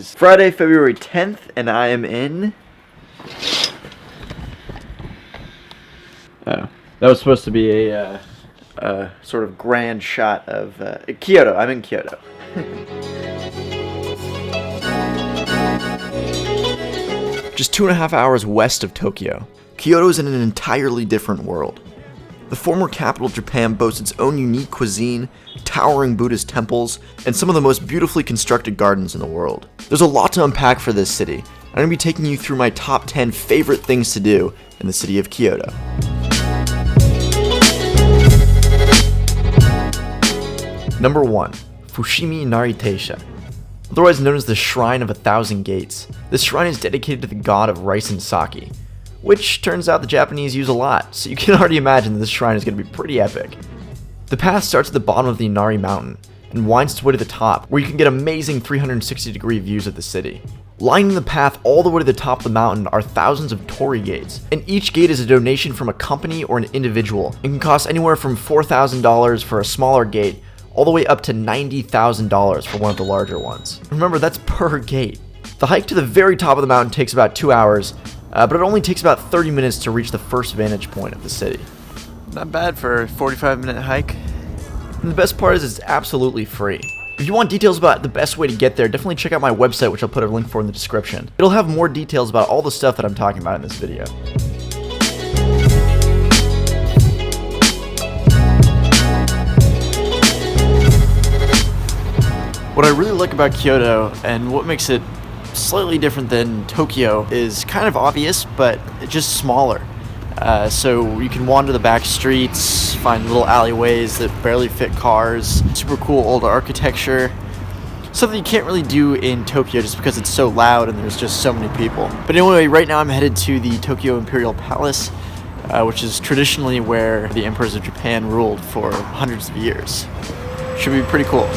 is Friday, February 10th, and I am in... Oh, that was supposed to be a sort of grand shot of Kyoto. I'm in Kyoto. Just 2.5 hours west of Tokyo, Kyoto is in an entirely different world. The former capital of Japan boasts its own unique cuisine, towering Buddhist temples, and some of the most beautifully constructed gardens in the world. There's a lot to unpack for this city. I'm going to be taking you through my top 10 favorite things to do in the city of Kyoto. Number 1. Fushimi Inari Taisha. Otherwise known as the Shrine of 1,000 Gates. This shrine is dedicated to the god of rice and sake, which turns out the Japanese use a lot, so you can already imagine that this shrine is going to be pretty epic. The path starts at the bottom of the Inari Mountain and winds its way to the top, where you can get amazing 360-degree views of the city. Lining the path all the way to the top of the mountain are thousands of torii gates, and each gate is a donation from a company or an individual, and can cost anywhere from $4,000 for a smaller gate all the way up to $90,000 for one of the larger ones. Remember, that's per gate. The hike to the very top of the mountain takes about 2 hours, but it only takes about 30 minutes to reach the first vantage point of the city. Not bad for a 45-minute hike. And the best part is it's absolutely free. If you want details about the best way to get there, definitely check out my website, which I'll put a link for in the description. It'll have more details about all the stuff that I'm talking about in this video. What I really like about Kyoto, and what makes it slightly different than Tokyo, is kind of obvious, but it's just smaller. So you can wander the back streets, find little alleyways that barely fit cars, super cool old architecture, something you can't really do in Tokyo just because it's so loud and there's just so many people. But anyway, right now I'm headed to the Tokyo Imperial Palace, which is traditionally where the emperors of Japan ruled for hundreds of years. Should be pretty cool.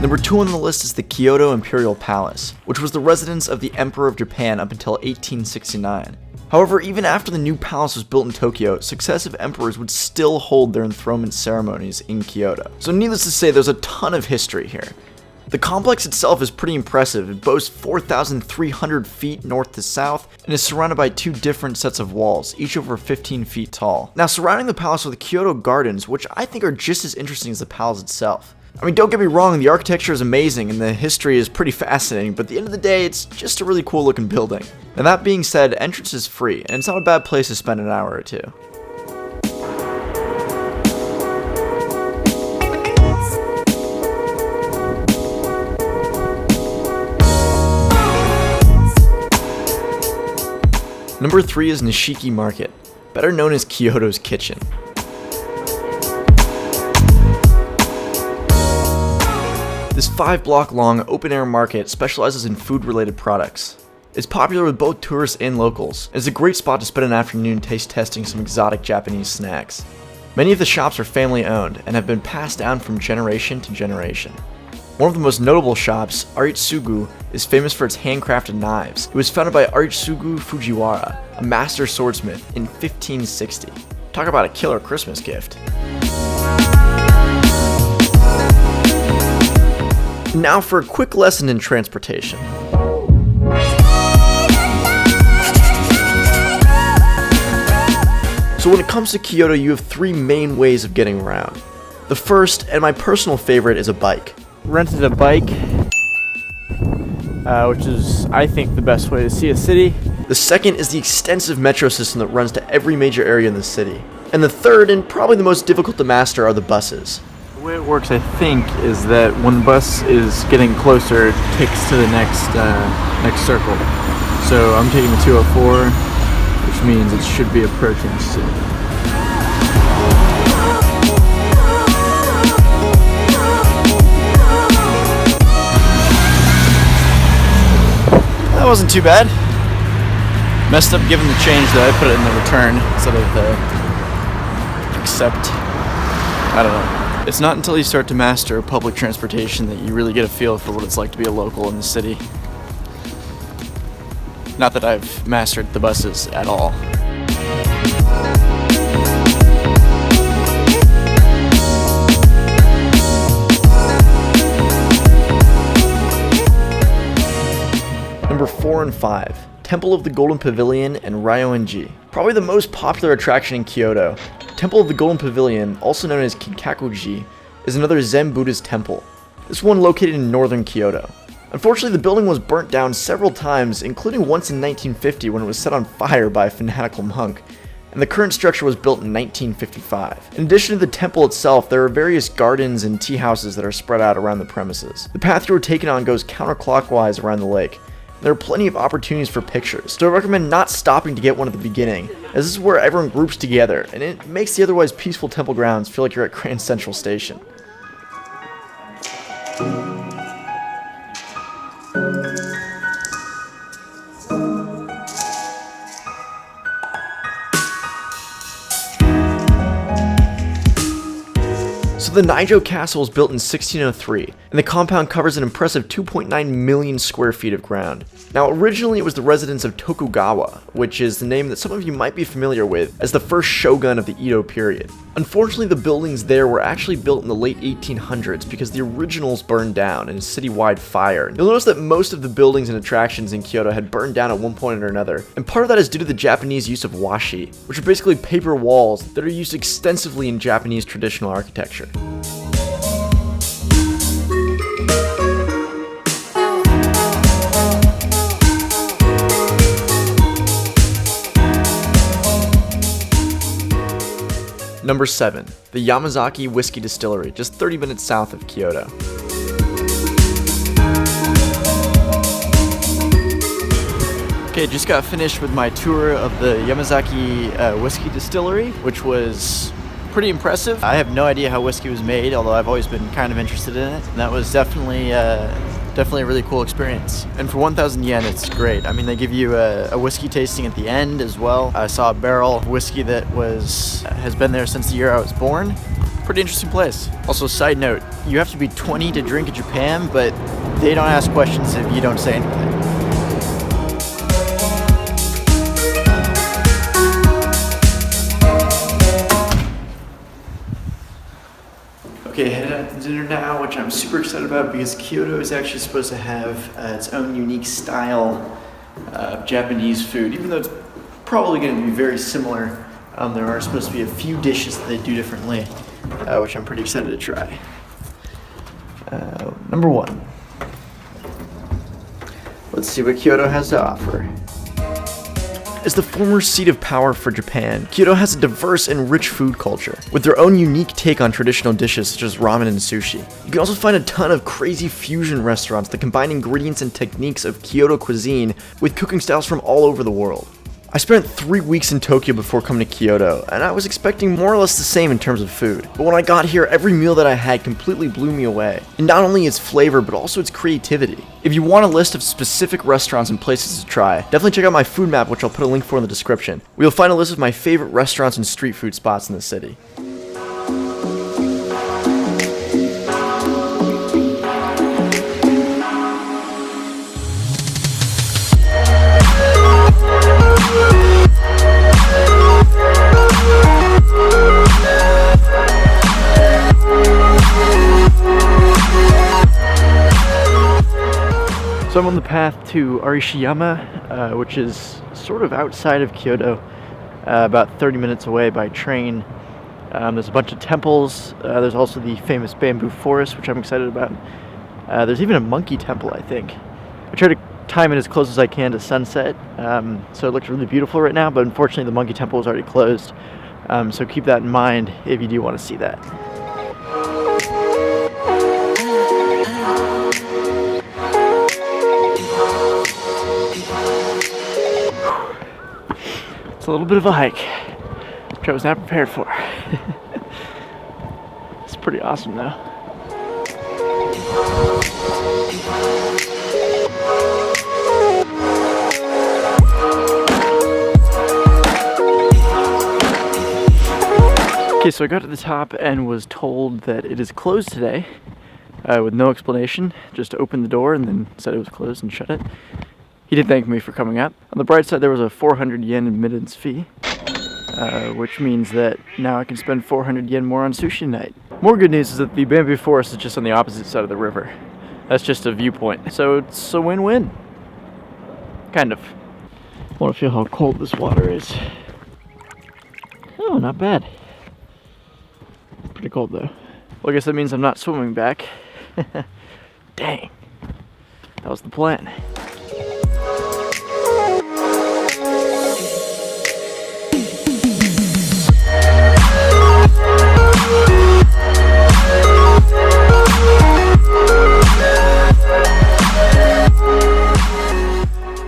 Number 2 on the list is the Kyoto Imperial Palace, which was the residence of the Emperor of Japan up until 1869. However, even after the new palace was built in Tokyo, successive emperors would still hold their enthronement ceremonies in Kyoto. So needless to say, there's a ton of history here. The complex itself is pretty impressive. It boasts 4,300 feet north to south and is surrounded by 2 different sets of walls, each over 15 feet tall. Now, surrounding the palace are the Kyoto Gardens, which I think are just as interesting as the palace itself. I mean, don't get me wrong, the architecture is amazing and the history is pretty fascinating, but at the end of the day, it's just a really cool looking building. And that being said, entrance is free, and it's not a bad place to spend an hour or two. Number 3 is Shiki Market, better known as Kyoto's Kitchen. This 5-block-long open-air market specializes in food-related products. It's popular with both tourists and locals, and is a great spot to spend an afternoon taste-testing some exotic Japanese snacks. Many of the shops are family-owned and have been passed down from generation to generation. One of the most notable shops, Aritsugu, is famous for its handcrafted knives. It was founded by Aritsugu Fujiwara, a master swordsmith, in 1560. Talk about a killer Christmas gift. Now for a quick lesson in transportation. So when it comes to Kyoto, you have 3 main ways of getting around. The first, and my personal favorite, is a bike. Rented a bike, which is, I think, the best way to see a city. The second is the extensive metro system that runs to every major area in the city. And the third, and probably the most difficult to master, are the buses. The way it works, I think, is that when the bus is getting closer, it takes to the next circle. So I'm taking the 204, which means it should be approaching soon. That wasn't too bad. Messed up given the change though. I put it in the return instead of the accept. I don't know. It's not until you start to master public transportation that you really get a feel for what it's like to be a local in the city. Not that I've mastered the buses at all. Number 4 and 5, Temple of the Golden Pavilion and Ryoenji. Probably the most popular attraction in Kyoto, Temple of the Golden Pavilion, also known as Kinkakuji, is another Zen Buddhist temple. This one located in northern Kyoto. Unfortunately, the building was burnt down several times, including once in 1950 when it was set on fire by a fanatical monk, and the current structure was built in 1955. In addition to the temple itself, there are various gardens and tea houses that are spread out around the premises. The path you are taken on goes counterclockwise around the lake. There are plenty of opportunities for pictures, so I recommend not stopping to get one at the beginning, as this is where everyone groups together, and it makes the otherwise peaceful temple grounds feel like you're at Grand Central Station. So the Naijo Castle was built in 1603, and the compound covers an impressive 2.9 million square feet of ground. Now originally it was the residence of Tokugawa, which is the name that some of you might be familiar with as the first shogun of the Edo period. Unfortunately, the buildings there were actually built in the late 1800s because the originals burned down in a citywide fire. You'll notice that most of the buildings and attractions in Kyoto had burned down at one point or another, and part of that is due to the Japanese use of washi, which are basically paper walls that are used extensively in Japanese traditional architecture. Number 7, the Yamazaki Whiskey Distillery, just 30 minutes south of Kyoto. Okay, just got finished with my tour of the Yamazaki Whiskey Distillery, which was pretty impressive. I have no idea how whiskey was made, although I've always been kind of interested in it. And that was definitely a really cool experience. And for 1,000 yen, it's great. I mean, they give you a whiskey tasting at the end as well. I saw a barrel of whiskey that has been there since the year I was born. Pretty interesting place. Also, side note, you have to be 20 to drink in Japan, but they don't ask questions if you don't say anything. Okay, headed out to dinner now, which I'm super excited about because Kyoto is actually supposed to have its own unique style of Japanese food. Even though it's probably going to be very similar, there are supposed to be a few dishes that they do differently, which I'm pretty excited to try. Number 1. Let's see what Kyoto has to offer. As the former seat of power for Japan, Kyoto has a diverse and rich food culture, with their own unique take on traditional dishes such as ramen and sushi. You can also find a ton of crazy fusion restaurants that combine ingredients and techniques of Kyoto cuisine with cooking styles from all over the world. I spent 3 weeks in Tokyo before coming to Kyoto, and I was expecting more or less the same in terms of food. But when I got here, every meal that I had completely blew me away. And not only its flavor, but also its creativity. If you want a list of specific restaurants and places to try, definitely check out my food map, which I'll put a link for in the description, where you'll find a list of my favorite restaurants and street food spots in the city. So I'm on the path to Ishiyama, which is sort of outside of Kyoto, about 30 minutes away by train. There's a bunch of temples. There's also the famous bamboo forest, which I'm excited about. There's even a monkey temple, I think. I try to time it as close as I can to sunset, so it looks really beautiful right now, but unfortunately the monkey temple is already closed. So keep that in mind if you do want to see that. It's a little bit of a hike, which I was not prepared for. It's pretty awesome though. Okay, so I got to the top and was told that it is closed today, with no explanation. Just opened the door and then said it was closed and shut it. He did thank me for coming up. On the bright side, there was a 400 yen admittance fee, which means that now I can spend 400 yen more on sushi night. More good news is that the bamboo forest is just on the opposite side of the river. That's just a viewpoint, so it's a win-win. Kind of. Want to feel how cold this water is. Oh, not bad. Pretty cold though. Well, I guess that means I'm not swimming back. Dang. That was the plan.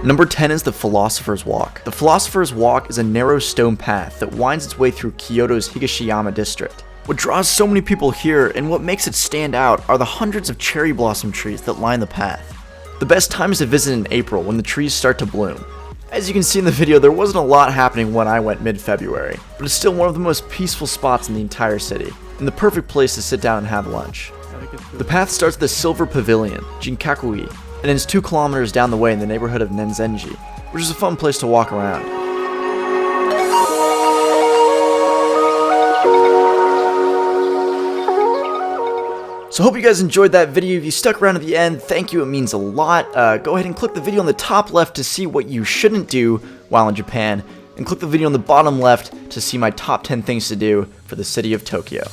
Number 10 is the Philosophers Walk. The Philosophers Walk is a narrow stone path that winds its way through Kyoto's Ishiyama district. What draws so many people here and what makes it stand out are the hundreds of cherry blossom trees that line the path. The best time is to visit in April when the trees start to bloom. As you can see in the video, there wasn't a lot happening when I went mid-February, but it's still one of the most peaceful spots in the entire city, and the perfect place to sit down and have lunch. The path starts at the Silver Pavilion, Jinkakui, and ends 2 kilometers down the way in the neighborhood of Nenzenji, which is a fun place to walk around. So I hope you guys enjoyed that video. If you stuck around to the end, thank you, it means a lot. Go ahead and click the video on the top left to see what you shouldn't do while in Japan, and click the video on the bottom left to see my top 10 things to do for the city of Tokyo.